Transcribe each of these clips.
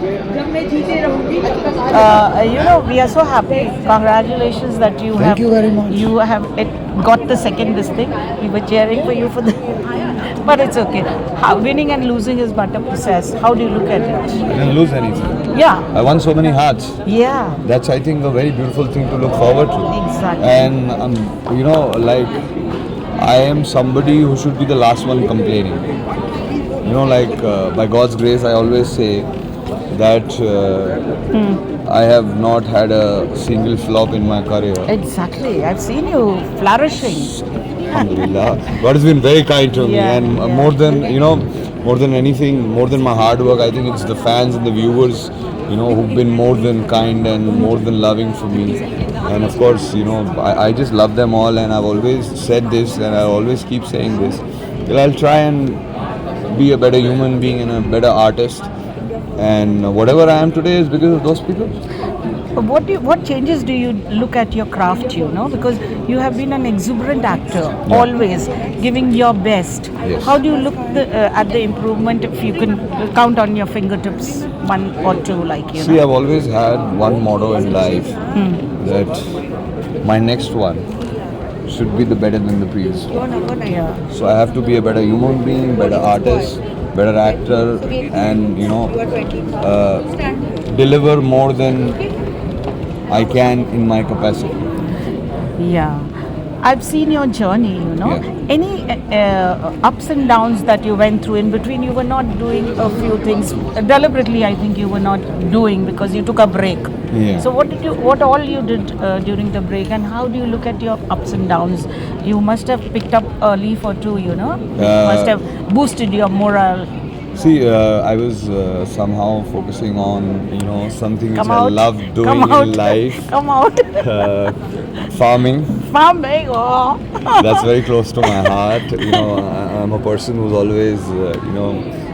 We are so happy. Congratulations that you Thank have you very much. you have it got the second this thing. We were cheering for you for the, but it's okay. Winning and losing is but a process. How do you look at it? I didn't lose anything. Yeah, I won so many hearts. yeah, That's, I think, a very beautiful thing to look forward to. exactly. And like, I am somebody who should be the last one complaining. By God's grace, I always say that I have not had a single flop in my career. Exactly. I've seen you flourishing. Alhamdulillah. God has been very kind to me, Yeah, and yeah. more than anything, more than my hard work, I think it's the fans and the viewers, who've been more than kind and more than loving for me. And of course, I just love them all, and I've always said this, and I'll always keep saying this. That I'll try and be a better human being and a better artist. And whatever I am today is because of those people. What changes do you look at your craft? Because you have been an exuberant actor, Yeah. always giving your best. Yes. How do you look at the improvement? If you can count on your fingertips, one or two, See, I've always had one motto in life that my next one should be the better than the previous one. Yeah. So I have to be a better human being, better artist, better actor, and deliver more than I can in my capacity. Yeah. I've seen your journey, Yeah. Any ups and downs that you went through in between, you were not doing a few things deliberately. I think you were not doing because you took a break. Yeah. So what all you did during the break, and how do you look at your ups and downs? You must have picked up a leaf or two, must have boosted your morale. See, I was somehow focusing on something which Come I out. love doing Come out. in life. Come out. Farming. Farming. Oh. That's very close to my heart. I'm a person who's always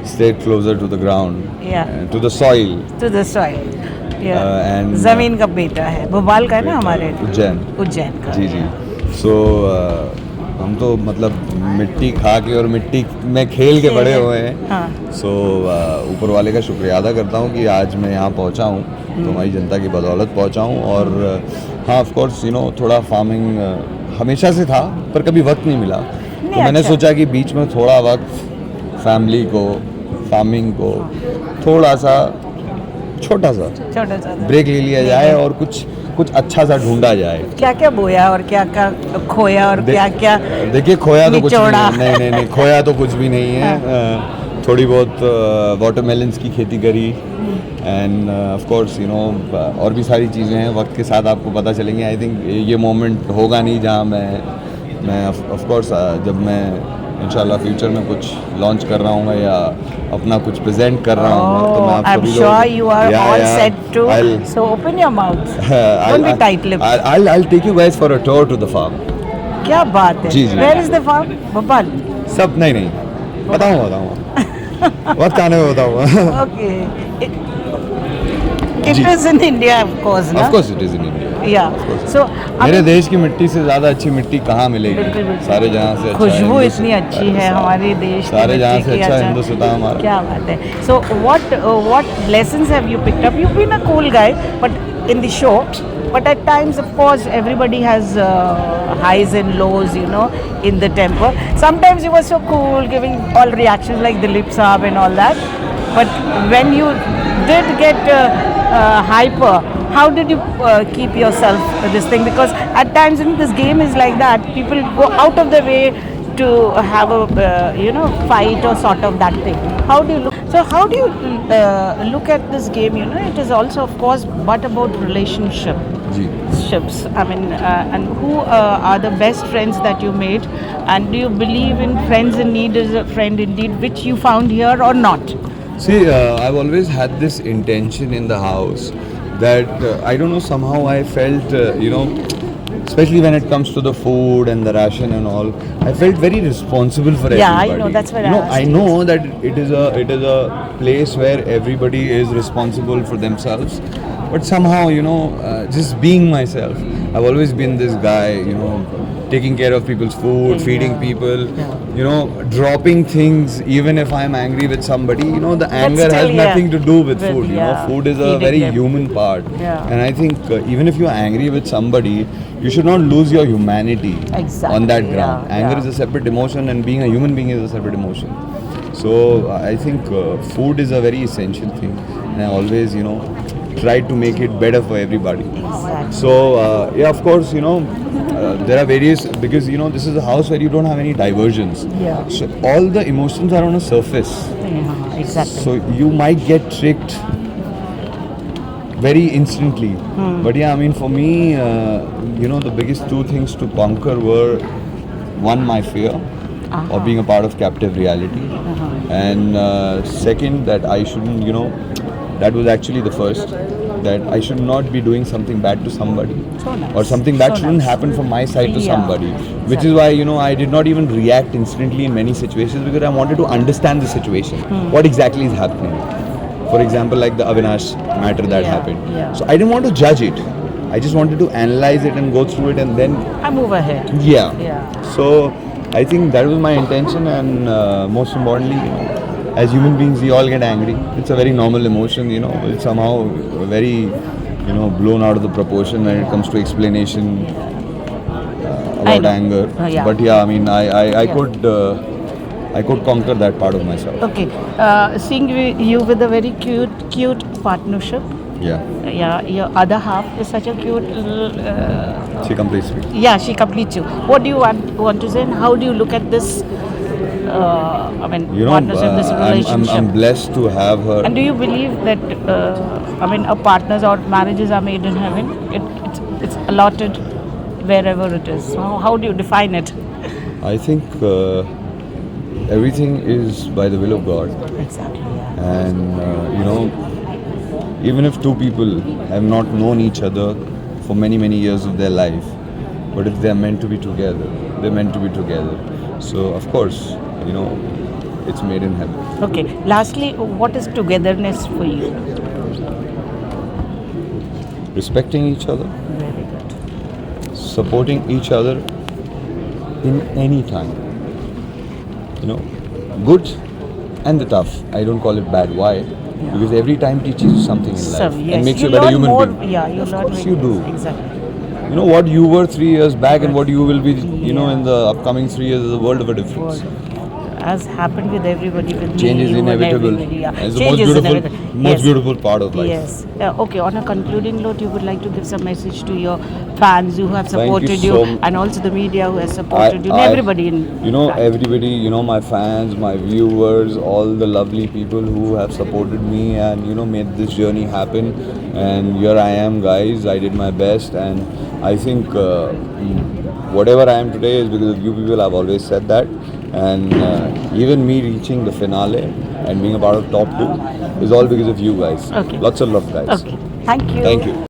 stayed closer to the ground, Yeah. to the soil. To the soil. Yeah. And जमीन का बेटा है, भोपाल का है ना हमारे, उज्जैन का. जी जी. So हम तो मतलब मिट्टी खा के और मिट्टी में खेल के बड़े हुए हैं. हाँ. सो ऊपर वाले का शुक्रिया अदा करता हूँ कि आज मैं यहाँ पहुँचा हूँ, तो हमारी जनता की बदौलत पहुँचा हूँ. और हाँ, ऑफ कोर्स थोड़ा फार्मिंग हमेशा से था, पर कभी वक्त नहीं मिला. तो मैंने अच्छा. सोचा कि बीच में थोड़ा वक्त फैमिली को, फार्मिंग को थोड़ा सा छोटा सा ब्रेक ले लिया जाए और कुछ अच्छा सा ढूंढा जाए. क्या क्या बोया और क्या क्या खोया और क्या क्या देखिए, खोया तो कुछ निचोड़ा. नहीं, खोया तो कुछ भी नहीं है. थोड़ी बहुत वाटरमेलन्स की खेती करी, एंड ऑफ कोर्स और भी सारी चीज़ें हैं. वक्त के साथ आपको पता चलेंगे. आई थिंक ये मोमेंट होगा नहीं जहाँ मैं ऑफ कोर्स जब मैं इंशाल्लाह फ्यूचर में कुछ लॉन्च कर रहा हूँ या अपना कुछ प्रेजेंट कर रहा हूँ, तो मैं आप I'm सभी sure you are all yeah. set to. So open your mouth. Don't be tight-lipped. I'll take you guys for a tour to the farm. क्या बात है? जी, जी. Where is the farm? Bhopal. सब नहीं बताऊँगा वक्त आने में बताऊँगा. Okay. It ji. is in India, of course, ना? Of course it is in India. Yeah. So मेरे देश की मिट्टी से ज़्यादा अच्छी मिट्टी कहाँ मिलेगी? बिल्कुल, बिल्कुल. सारे जहाँ से अच्छा खुशबू इतनी अच्छी है हमारे देश की सारे जहाँ मिट्टी से की. अच्छा हिंदुस्तान हमारा. क्या बात है. So what lessons have you picked up? You've been a cool guy, but in the show. But at times, of course, everybody has highs and lows, in the temper. Sometimes you were so cool, giving all reactions like Dilip Saab and all that. But when you did get hyper, how did you keep yourself this thing? Because at times in this game is like that. People go out of the way to have a fight or sort of that thing. How do you look? So how do you look at this game? It is also, of course, but about relationships. I mean, and who are the best friends that you made? And do you believe in friends in need is a friend indeed, which you found here or not? See, I've always had this intention in the house that I don't know, somehow I felt, especially when it comes to the food and the ration and all, I felt very responsible for everybody. Yeah, I know, that's what I asked. I know that it is a place where everybody is responsible for themselves, but somehow, you know, just being myself. I've always been this guy, you know, taking care of people's food, feeding people, you know, dropping things even if I'm angry with somebody. You know, the anger still, has nothing to do with food. You know, yeah, food is a feeding very them. human part. Yeah. And I think even if you're angry with somebody, you should not lose your humanity on that Exactly, ground. yeah, Anger yeah. is a separate emotion, and being a human being is a separate emotion. So I think food is a very essential thing, and I always, you know, try to make it better for everybody. Exactly. So yeah, of course, you know, there are various, because you know this is a house where you don't have any diversions. Yeah. So all the emotions are on a surface. Yeah, exactly. So you might get tricked very instantly. But yeah, I mean, for me, you know, the biggest two things to conquer were, one, my fear of being a part of captive reality, and second, that I shouldn't, you know, that was actually the first, that I should not be doing something bad to somebody, So nice. or something that So shouldn't nice. happen from my side to Yeah, somebody, which is why, you know, I did not even react instantly in many situations, because I wanted to understand the situation, what exactly is happening. For example, like the Avinash matter that Yeah, happened. yeah. So I didn't want to judge it. I just wanted to analyze it and go through it, and then I move ahead. yeah. Yeah. So I think that was my intention, and most importantly, you know, as human beings, we all get angry. It's a very normal emotion, you know. It's somehow very, you know, blown out of the proportion when it comes to explanation about know. anger. Yeah. But yeah, I mean, I Yeah. I could conquer that part of myself. Okay. Seeing you with a very cute partnership. Yeah. Yeah, your other half is such a cute little. She completes me. Yeah, she completes you. What do you want to say, and how do you look at this? I mean, You know, partnership, this relationship. I'm blessed to have her. And do you believe that I mean, partners or marriages are made in heaven? It's allotted wherever it is. So how do you define it? I think everything is by the will of God, Exactly. Yeah. and you know, even if two people have not known each other for many years of their life, but if they are meant to be together, they're meant to be together. So of course, you know, it's made in heaven. Okay. Lastly, what is togetherness for you? Respecting each other, Very good. supporting each other in any time. You know, good and the tough. I don't call it bad. Why? Because every time teaches you something in life Yes, and makes you a learn better human more, being. Yeah, you Of learn. course very you do. Exactly. You know what you were 3 years back and what you will be, you know, in the upcoming 3 years is a world of a difference. As happened with everybody, with Change me, is you and inevitable. everybody, yeah. It's the Change most is beautiful, inevitable. most Yes. beautiful part of life. Yes. Okay. On a concluding note, you would like to give some message to your fans who have Thank you supported you, so m- and also the media who has supported you, and everybody in. you know, that. everybody, you know, my fans, my viewers, all the lovely people who have supported me and, you know, made this journey happen. And here I am, guys. I did my best, and I think whatever I am today is because of you people. I've always said that. And even me reaching the finale and being a part of top 2 is all because of you guys. Okay. Lots of love, guys. Okay. Thank you. Thank you.